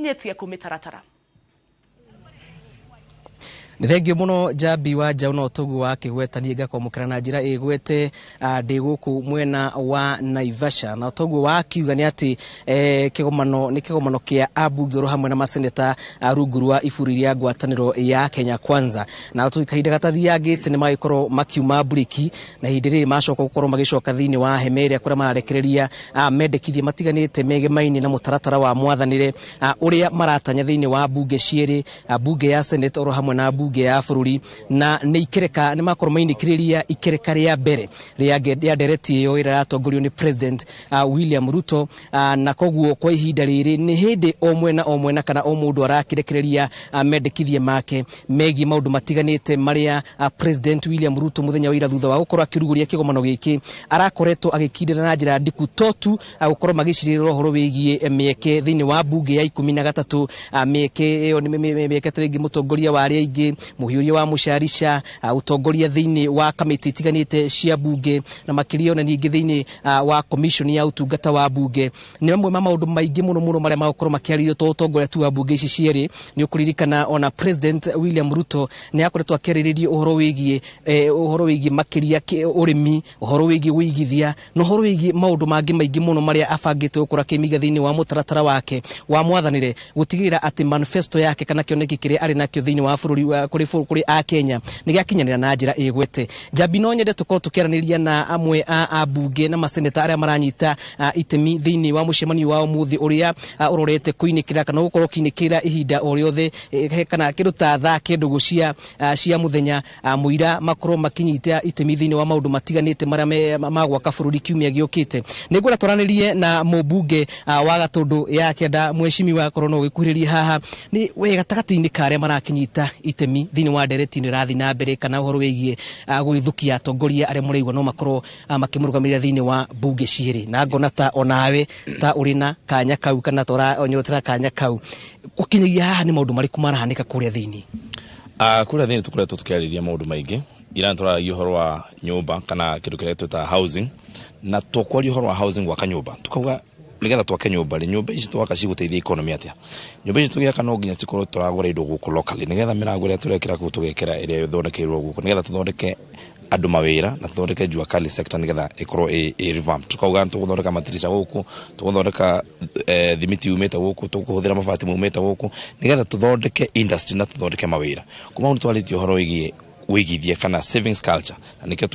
nyetie kumitaratara. Nithengio muno Jabi wa Jauno Togu wa kigwetani gakomukana na njira igwete ndi guku mwena wa Naivasha na Togu wa kiuga ni ati kigomano kia abunge ro hamwe na maseneta rungu rwa iburi ria ngwataniro ya Kenya Kwanza na tuikahinda gatathiangite ni magikorwo makiuma buriki na hindi riri macoka gukorwo magicoka thiini wa hemeria kuria mararekereria mendekithie matiganite megemaini na mutaratara wa mwathanire uria maratanya thiini wa bunge cieri bunge ya Senate ro hamwe na bunge ya bururi na ni ikereka ni makorwo mainikiriria ikereka ria mbere ria dereti yo ira atongorio ni President William Ruto na koguo kwa ihinda riri ni hindi o mwena kana o mundu arakirekereria mendekithie make megi maundu matiganite maria President William Ruto muthenya wa ira thutha wa gukorwo akiruguria kigomano giki arakoretwo agikindira na njira ndiku totu gukorwo magicirira horo wigie mieke thiini wa bunge ya 13 mieke iyo ni mieke tringi mutongoria wa aria ingi muhiuria wa musharisha utongoria thiini wa kamiti tiganite cia bunge na makirio na ningi thiini wa commission ya utungata wa bunge ni mamwe ma maundu maingi muno maria makorwo makiaririo to utongoria tu wa bunge ici cieri ni ukuririkana ona President William Ruto ni akoretwo akiririria uhoro wigie makiria urimi uhoro wigie uigithia no uhoro wigie maundu mangi maingi muno maria afangite ukura kimiga thiini wa mutaratara wake wa mwathanire gutigirira ati manifesto yake kana kioneki kiria ari nakio thiini wa bururi wa kuri a Kenya ni gakinyanira na njira igwete. Jabi no nyende tukorwo tukiaraniria na amwe a bunge na maseneta aria maranyita itemi thiini wa mucemanio wa umuthi uria urorete kuinikira kana gukorwo kiinikira ihinda o riothe kana kiruta tha kindugu cia muthenya muira makorwo makinyita itemi thiini wa maundu matiganite maria magwaka bururi kiumia giokite. Ningura twaranirie na mubunge wa Gatundu ya Kianda mweshimiwa korono gikuhiriria haha ni wega takati-ini karia marakinyita itemi thiini wa dereti ni rathi na mbere kana uhoro wigie gwithukia atongoria aria muraigwa no makorwo makimurugamirira thiini wa bunge cieri na ngona ta onawe ta urina kanya kau kana tora onyotera kanya kau gukinyagia haha ni maundu mariku marahanika kuria thiini kuria thiini tukoretwo tukiariria maundu maingi ira ntoragia uhoro wa nyumba kana kindu kiria twita housing na tokwaria uhoro wa housing gwaka nyumba tukauga nigetha twake nyumba ici twaka ciguteithia economy atia nyumba ici tugiaka no nginya cikorwo turagura indo guku locally nigetha mirango ria turekira ku tugekira iria yothondekeirwo guku nigetha tuthondeke andu mawira na tuthondeke jua kali sector nigetha ikorwo revamp tukauga tuguthondeka matirisha guku tuguthondeka thimiti umeta guku tukuhuthira mabati umeta guku nigetha tuthondeke industry na tuthondeke mawira kuma undu twalitio horo wigithia kana savings culture na nikio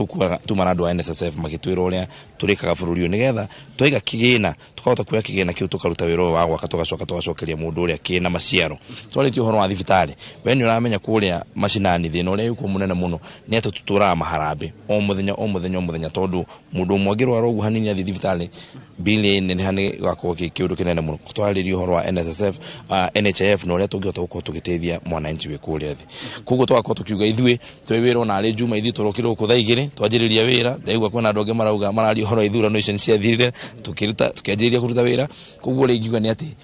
tumana andu a NSSF magitwira uria turikaga bururi nigetha twiga kigina tukahota kuya kigina kiu tukaruta wira wa gwaka tugacokeria mundu uria kina maciaro twaritio horo wa thibitari we ni uramenya kuria macinani thina uria yuko munene muno ni atu tutura maharambe o muthenya tondu mundu mwagirwa rogu hanini athi thibitari billion ni hani gako kiundu kinene muno twaririo horo wa NSSF NHIF no uria tungihota gukorwo tugiteithia mwananchi we kuria thi kuguo twakorwo tukiuga ithue twewira ona ari juma ithi turokirwo ku thaigire twanjiriria wira ndaigwa kwena andu angi marauga marario horo ithurano icio ciathirire tukianjiriria kuruta wira kuguo ringiuga ni ati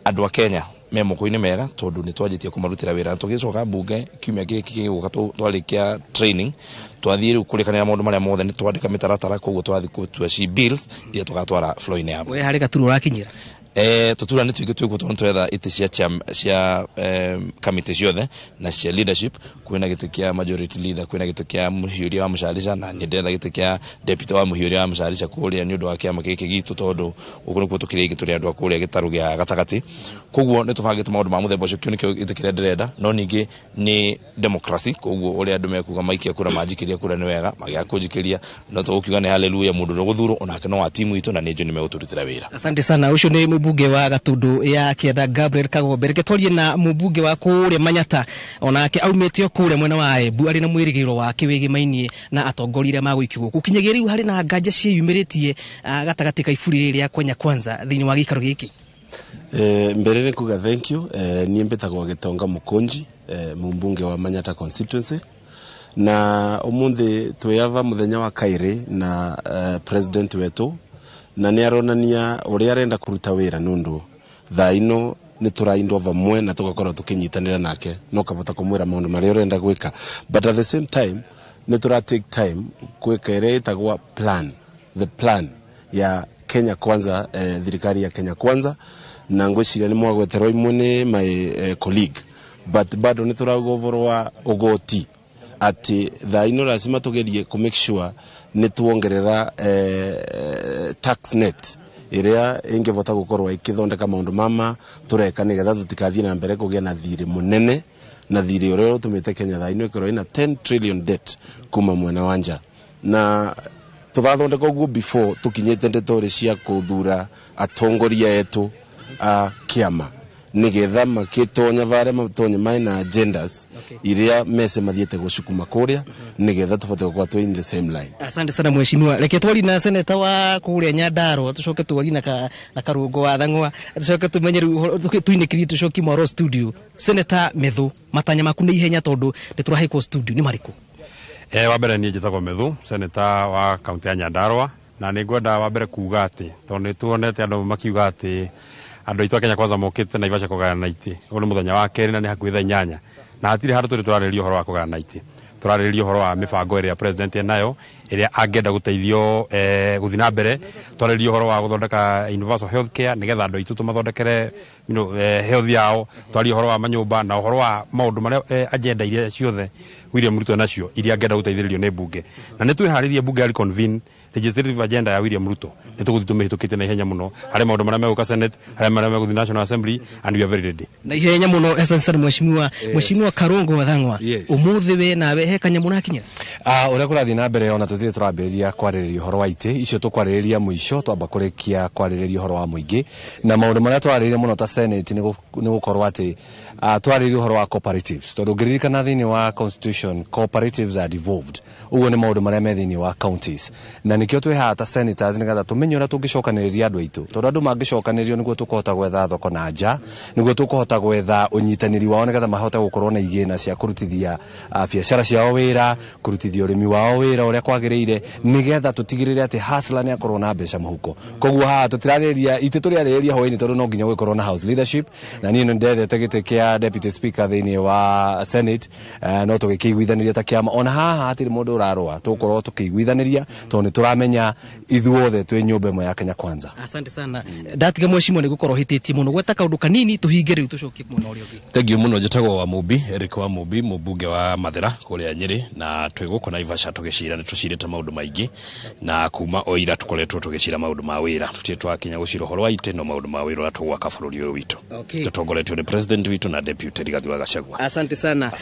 andu a Kenya me moko-ini mega tondu ni twanjitie kumarutira wira tugicoka bunge kiumia giki giguka twarikia training twathire kurikanira maundu maria mothe ni twandika mitaratara koguo twathi kutua ci bills iria tugatwara flow-ini hapo we hari gaturu urakinyira tutura ni twigwo twetha iti cia committee ciothe na cia leadership kwina gitu kia majority leader kwina gitu kia muhiuria wa mushalisha na ndenda gitu kia deputy wa muhiuria wa mushalisha kuria ni undu wa kiama giki gitu tondu uguo nikuo tukiri gitu ria andu akuria gitaru gia gatagati koguo ni tubangite maundu ma muthemba ucio kio nikio itikire ndirenda no ningi ni democracy koguo uria andu mekuga maikia kura majikiria kura ni wega magia kujikiria no tukiuga ni hallelujah mundu roguthuro onake no wa timu itu na ninjo ni meguturutira wira. Asante sana ucio ni mubunge wa Gatundu ya Kianda Gabriel Kagombe reketorie na mubunge wa kuria Manyata onake aumetio kuria mwena wa Embu ari na mwirigiro wake wigimainie na atongoria magwikigwo gukinyagia riu hari na nganja ciumiritie gatagati ka iburi riria Kenya Kwanza thiini wa gikaro giki mbere ni kuga thank you nie mbetagwo Gitonga Mukunji mubunge wa Manyata constituency na umuthi tweyava muthenya wa kairi na president wetu na ni aronania uria arenda kuruta wira nundu thaino ni turaindwa vamwe na tugakorwo tukinyitanira nake no kavota kumwira maundu maria urenda gwika but at the same time ni tura take time gwika ire itagwa plan the plan ya Kenya Kwanza thirikari ya Kenya Kwanza na ngwiciria ni mwagweterwo imwe ni my colleague, but bado ni turauga uvoro wa ugoti ati thaino lazima tugerie ku make sure ni tuongerera tax net iria ingevota gukorwa ikithondeka maundu mama tureka nigetha tutikathie na mbere kugia na thiri munene na thiri uria utumite Kenya thaino ikorwo ina 10 trillion debt kuma mwena wa nja na tuthathondeka uguo before tukinyete ndetori cia kuthura atongoria etu a kiama nigetha makitonya vare matonye maina agendas iria mese mathiete gucukuma kuria nigetha tufote kwa tu in the same line. Asante sana mheshimiwa. Reke twari na seneta wa kuria Nyandarua tucoke twari na karungo wa Thang'wa tucoke tumenye tuinikiri tucoki Moro studio. Seneta Methu, matanya maku ni ihenya tondu nituraheiko studio ni mariku? Wa mbere ni njitagwo Methu, seneta wa kaunti ya Nyandarua, na ni ngwenda wa mbere kuuga ati tondu tuonete andu makiuga ati andu aitu Kenya kwanza mokite Naivasha kugana iti uri muthenya wa keri na ni hakuhi thaa 8 na hatiri handu turi turaririo horo wa kugana iti turaririo horo wa mibango iria president enayo iria angenda guteithio guthina mbere turaririo horo wa guthondeka universal health care nigetha andu aitu tumathondekere health yao twari horo wa manyumba na horo wa maundu maria agenda iria ciothe William Ruto nacio iria angenda guteithĩrĩrio ni bunge na ni twiharirie bunge ali convene legislative agenda ya William Ruto nituguthi tumihitũkĩte na ihenya muno harĩ maundu maria meguka Senate harĩ maria meguthi National Assembly and we are very ready na ihenya muno. Asante mheshimiwa. Mheshimiwa Karungo wa Thang'wa, umuthi we nawe he kanyamu nakinyira uria kurathi na mbere ona tuthire turambiriria kwaririria horo wa ite icio tukwariria muico twamba kurikia kwaririria horo wa muingi na maundu maria twaririria muno ta Senate ni gukorwa ati twaririria horo wa cooperatives tondu ngiririkana thini wa constitution cooperatives are devolved uguo ni maundu maria me thini wa counties na nikio twiha ta senators nigetha tumenye uria tungicokaniriria andu aitu tondu andu mangicokaniririo niguo tukuhota gwetha thoko na nja niguo tukuhota gwetha unyitaniri wao nigetha mahote gukorwo na igina cia kurutithia biashara ciao wira kurutithia urimi wao wira uria kwagiriire nigetha tutigirire ati hustler ni akorwo na mbeca muhuko koguo ha tutirariria ite turiariria hoini tondu no nginya gukorwo na house leadership na ni ndethete gite kia deputy speaker thini wa Senate no tugikiguithaniria ta kiama ona haha hatiri mundu urarwa tukorwo tukiguithaniria tondu turamenya ithuothe twi nyumba imwe ya Kenya Kwanza. Asante sana. Ndatiga mheshimiwa ni gukorwo hititie muno gweta kaundu kanini tuhinge riu tucokie muno uri uthi. Thank you muno njitagwo wa Mubi Eric wa Mubi mubunge wa Mathira kuria Nyeri na twiguko Naivasha tugicira ni tucirite maundu maingi na kuma oira tukoretwo tugicira maundu ma wira tutie twakinya gucira horo wa ite no maundu ma wira atu gwaka bururi uyu witu tutongoretio ni president witu na deputy Rigathi wa Gachagua. Asante sana.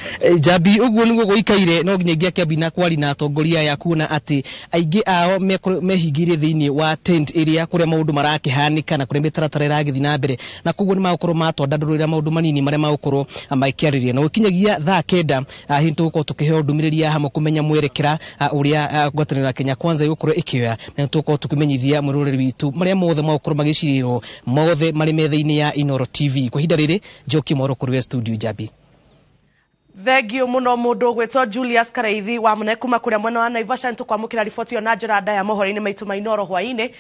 Jabi uguo niguo guikaire no nginya ngia kiabina kwari na atongoria ya kuona ati aingi ao mehingire thini wa tent area kuria maundu marakihanika na kuria mitaratara iragithi na mbere na kuguo ni magukorwo matwandandurira maundu manini maria magukorwo makiariria na gukinyagia thaa 9 hintu gukorwo tukiheo ndumiriria hamwe kumenya mwerekera uria ngwatanira Kenya Kwanza igukorwo ikioya na tukorwo tukimenyithia mwiroreri witu maria mothe magukorwo magiciriro mothe mari metha-ini ya Inoro TV kwa hinda riri Njoki Moro kuri studio Jabi. Thegio muno mundu gwetwo Julius Karaithi wa mune kuma kuria mwena wa Naivasha ntukwamukira riboti yo na njira ndaya mohoro-ini maitu ma Inoro hwaini.